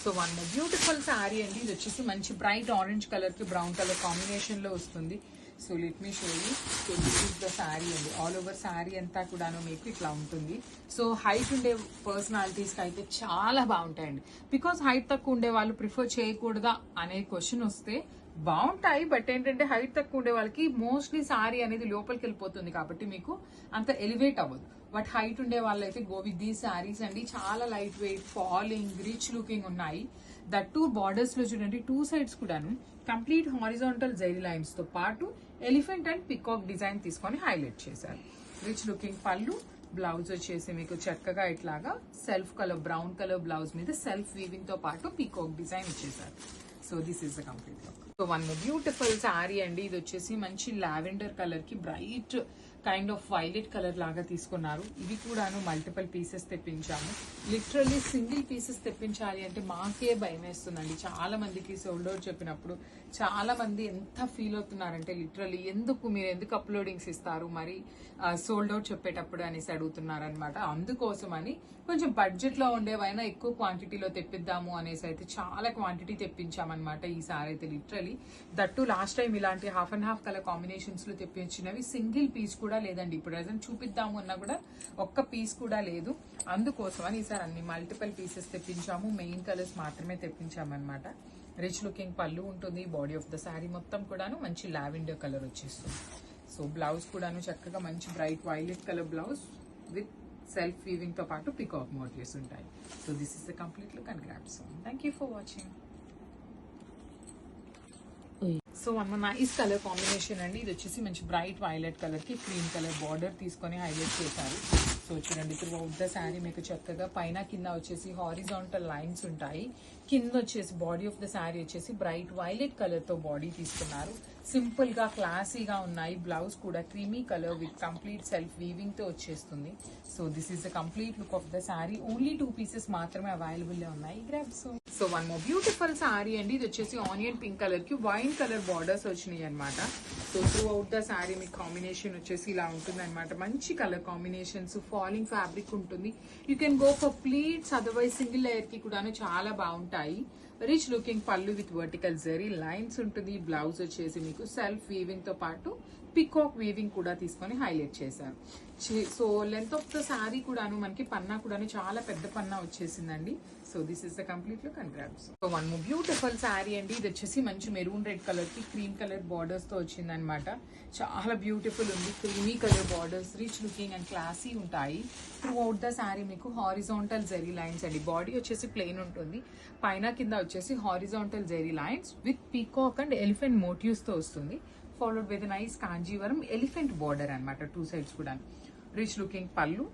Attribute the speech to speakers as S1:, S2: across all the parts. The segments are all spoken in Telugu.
S1: సో వన్ బ్యూటిఫుల్ శారీ అండి. ఇది వచ్చేసి మంచి బ్రైట్ ఆరెంజ్ కలర్ కి బ్రౌన్ కలర్ కాంబినేషన్ లో వస్తుంది. So let me show you. So this is the sari అండి. ఆల్ ఓవర్ శారీ అంతా కూడాను మీకు ఇట్లా ఉంటుంది. సో హైట్ ఉండే పర్సనాలిటీస్కి అయితే చాలా బాగుంటాయండి. బికాస్ హైట్ తక్కువ ఉండే వాళ్ళు ప్రిఫర్ చేయకూడదా అనే క్వశ్చన్ వస్తే బాగుంటాయి. బట్ ఏంటంటే హైట్ తక్కువ ఉండే వాళ్ళకి మోస్ట్లీ శారీ అనేది లోపలికి వెళ్ళిపోతుంది కాబట్టి మీకు అంత ఎలివేట్ అవ్వదు. బట్ హైట్ ఉండే వాళ్ళైతే గో విత్ దీస్ శారీస్ అండి. చాలా light weight, falling, rich looking ఉన్నాయి. దట్ టూ బార్డర్స్ లో చూడండి, టూ సైడ్స్ కూడాను కంప్లీట్ హారిజాంటల్ జైరీ లైన్స్ తో పాటు ఎలిఫెంట్ అండ్ పికాక్ డిజైన్ తీసుకొని హైలైట్ చేశారు. రిచ్ లుకింగ్ పళ్ళు, బ్లౌజ్ వచ్చేసి మీకు చక్కగా ఇట్లాగా self colour brown colour blouse మీద సెల్ఫ్ వీవింగ్ తో పాటు పికాక్ డిజైన్ ఇచ్చేసారు. So this is the complete look. So one beautiful sari అండి. ఇది వచ్చేసి మంచి లావెండర్ కలర్ కి bright kind of violet colour లాగా తీసుకున్నారు. ఇవి కూడాను మల్టిపుల్ పీసెస్ తెప్పించాము. లిటరల్లీ సింగిల్ పీసెస్ తెప్పించాలి అంటే మాకే భయం వేస్తుందండి. చాలా మందికి సోల్డ్ అవుట్ చెప్పినప్పుడు చాలా మంది ఎంత ఫీల్ అవుతున్నారంటే లిటరల్లీ మీరు ఎందుకు అప్లోడింగ్స్ ఇస్తారు మరి సోల్డ్ అవుట్ చెప్పేటప్పుడు అనేసి అడుగుతున్నారు అనమాట. అందుకోసం అని కొంచెం బడ్జెట్ లో ఉండేవైనా ఎక్కువ క్వాంటిటీలో తెప్పిద్దాము అనేసి అయితే చాలా క్వాంటిటీ తెప్పించామన్నమాట ఈసారి అయితే. లిటరల్లీ దట్టు లాస్ట్ టైం ఇలాంటి half and half colour combinations లో తెప్పించినవి సింగిల్ పీస్ కూడా లేదండి. ఇప్పుడు ప్రజెంట్ చూపిద్దాము అన్నా కూడా ఒక్క పీస్ కూడా లేదు. అందుకోసం అని ఈసారి అన్ని మల్టిపుల్ పీసెస్ తెప్పించాము. మెయిన్ కలర్స్ మాత్రమే తెప్పించామన్నమాట. రిచ్ లుకింగ్ పళ్ళు ఉంటుంది. బాడీ ఆఫ్ ద శారీ మొత్తం కూడాను మంచి లావెండర్ కలర్ వచ్చేస్తుంది. సో బ్లౌజ్ కూడాను చక్కగా మంచి bright violet colour blouse with self weaving తో పాటు పికాక్ మోటివ్స్ ఉంటాయి. So this is the complete look and grab. So thank you for watching. So one nice colour combination అండి. ఇది వచ్చేసి మంచి బ్రైట్ వైలెట్ కలర్ కి క్రీమ్ కలర్ బార్డర్ తీసుకొని హైలైట్ చేశారు. సో చూడండి, త్రూ అవుట్ ద శారీ మీకు చక్కగా పైన కింద వచ్చేసి హారిజాంటల్ లైన్స్ ఉంటాయి. కింద వచ్చేసి బాడీ ఆఫ్ ద శారీ వచ్చేసి బ్రైట్ వైలెట్ కలర్ తో బాడీ తీసుకున్నారు. సింపుల్ గా క్లాసీగా ఉన్నాయి. బ్లౌజ్ కూడా creamy colour with complete self weaving తో వచ్చేస్తుంది. So this is the complete look of the sari. Only 2 pieces మాత్రమే అవైలబుల్ ఉన్నాయి. Grab. So one more beautiful sari అండి. ఇది వచ్చేసి ఆనియన్ పింక్ కలర్ కి వైన్ కలర్ బార్డర్స్ వచ్చినాయి అనమాట. So through out the sari మీకు కాంబినేషన్ వచ్చేసి ఇలా ఉంటుంది అనమాట. మంచి కలర్ కాంబినేషన్స్, ఫాలింగ్ ఫ్యాబ్రిక్ ఉంటుంది. You can go for pleats, otherwise single layer కి కూడా చాలా బాగుంటాయి. రిచ్ లుకింగ్ పళ్ళు విత్ వర్టికల్ జరీ లైన్స్ ఉంటుంది. బ్లౌజ్ వచ్చేసి మీకు సెల్ఫ్ వీవింగ్ తో పాటు పికాక్ వీవింగ్ కూడా తీసుకొని హైలైట్ చేశారు. So length of the sari కూడాను మనకి పన్నా కూడాను చాలా పెద్ద పన్నా వచ్చేసిందండి. So this is the complete look and grabs. So one more beautiful sari అండి. ఇది వచ్చేసి మంచి మెరూన్ రెడ్ కలర్ కి క్రీమ్ కలర్ బార్డర్స్ తో వచ్చింది అనమాట. చాలా బ్యూటిఫుల్ ఉంది. Creamy colour borders, rich looking and classy ఉంటాయి. త్రూ అవుట్ ద శారీ మీకు హారిజాంటల్ జెరీ లైన్స్ అండి. బాడీ వచ్చేసి ప్లెయిన్ ఉంటుంది. పైన కింద వచ్చేసి horizontal zari lines with peacock and elephant motifs తో వస్తుంది. Followed with nice Kanjeevaram elephant border అనమాట. 2 సైడ్స్ కూడా రిచ్ లుకింగ్ పళ్ళు,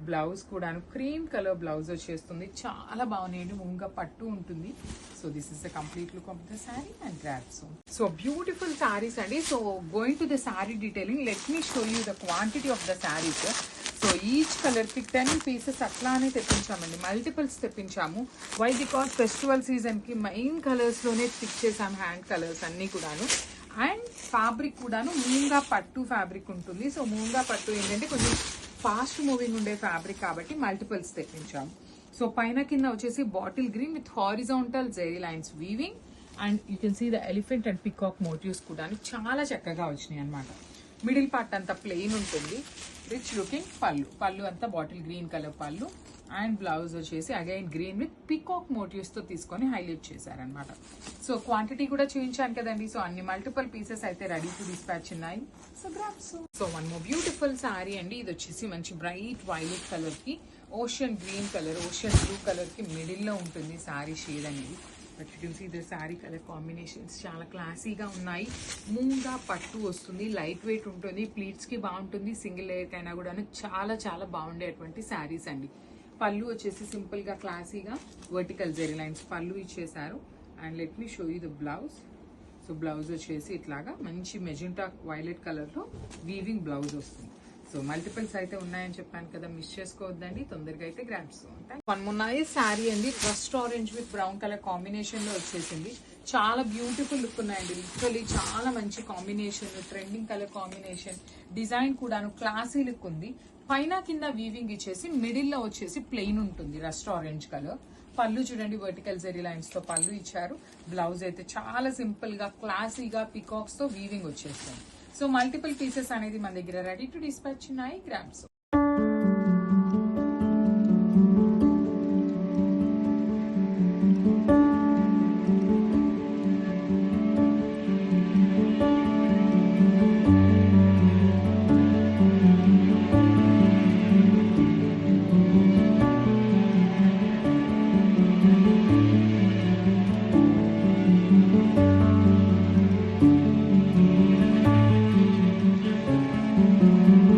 S1: బ్లౌజ్ కూడాను క్రీమ్ కలర్ బ్లౌజ్ వచ్చేస్తుంది. చాలా బాగున్నాయండి. ముంగ పట్టు ఉంటుంది. So this is the complete look of the sari and grabs. So beautiful saris అండి. So going to the sari detailing, let me show you the quantity of the saris. So each colour కి 10 పీసెస్ అట్లానే తెప్పించామండి. మల్టిపుల్స్ తెప్పించాము. వై? బికాస్ ఫెస్టివల్ సీజన్ కి మెయిన్ కలర్స్ లోనే పిక్ చేసాం. హ్యాండ్ కలర్స్ అన్ని కూడాను. అండ్ ఫ్యాబ్రిక్ కూడాను మూంగా పట్టు ఫ్యాబ్రిక్ ఉంటుంది. సో మూంగా పట్టు ఏంటంటే కొంచెం ఫాస్ట్ మూవింగ్ ఉండే ఫ్యాబ్రిక్ కాబట్టి మల్టిపుల్స్ తెప్పించాము. సో పైన కింద వచ్చేసి bottle green with horizontal zari lines weaving and you can see the elephant and peacock motifs కూడా చాలా చక్కగా వచ్చినాయి అనమాట. మిడిల్ పార్ట్ అంతా ప్లెయిన్ ఉంటుంది. రిచ్ లుకింగ్ పళ్ళు అంతా బాటిల్ గ్రీన్ కలర్ పళ్ళు అండ్ బ్లౌజ్ వచ్చేసి again green with peacock motifs తో తీసుకొని హైలైట్ చేశారనమాట. సో క్వాంటిటీ కూడా చూపించాను కదండి. సో అన్ని మల్టిపుల్ పీసెస్ అయితే రెడీ టు డిస్పాచ్ ఉన్నాయి. So grabs. So one more beautiful sari అండి. ఇది వచ్చేసి మంచి బ్రైట్ వైలెట్ కలర్ కి ocean green colour, ocean blue colour కి మిడిల్ లో ఉంటుంది శారీ షేడ్ అనేది. But you can see the sari colour combinations చాలా క్లాసీగా ఉన్నాయి. మూంగా పట్టు వస్తుంది. లైట్ వెయిట్ ఉంటుంది. ప్లీట్స్ కి బాగుంటుంది. సింగిల్ లేయర్ కైనా కూడా చాలా చాలా బాగుండేటువంటి శారీస్ అండి. పళ్ళు వచ్చేసి సింపుల్ గా క్లాసీగా వర్టికల్ జెరీ లైన్స్ పళ్ళు ఇచ్చేసారు. And let me show you the blouse. So blouse వచ్చేసి ఇట్లాగా మంచి మెజెంటా వైలెట్ కలర్ లో వీవింగ్ బ్లౌజ్ వస్తుంది. సో మల్టిపుల్స్ అయితే ఉన్నాయని చెప్పాను కదా, మిస్ చేసుకోవద్దండి. తొందరగా అయితే గ్రాబ్స్. వన్ నైస్ శారీ అండి. Rust orange with brown colour combination లో వచ్చేసింది. చాలా బ్యూటిఫుల్ లుక్ ఉన్నాయండి. లిటరలీ చాలా మంచి combination, trending colour combination. Design కూడాను క్లాసీ లుక్ ఉంది. పైన కింద వీవింగ్ ఇచ్చేసి మిడిల్ లో వచ్చేసి ప్లెయిన్ ఉంటుంది. రస్ట్ ఆరెంజ్ కలర్ పళ్ళు చూడండి వర్టికల్ జెరీ లైన్స్ తో పళ్ళు ఇచ్చారు. బ్లౌజ్ అయితే చాలా సింపుల్ గా క్లాసీగా పికాక్స్ తో వీవింగ్ వచ్చేస్తుంది. సో మల్టిపుల్ పీసెస్ అనేది మన దగ్గర రెడీ టు డిస్పాచ్ ఉన్నాయి. గ్రామ్స్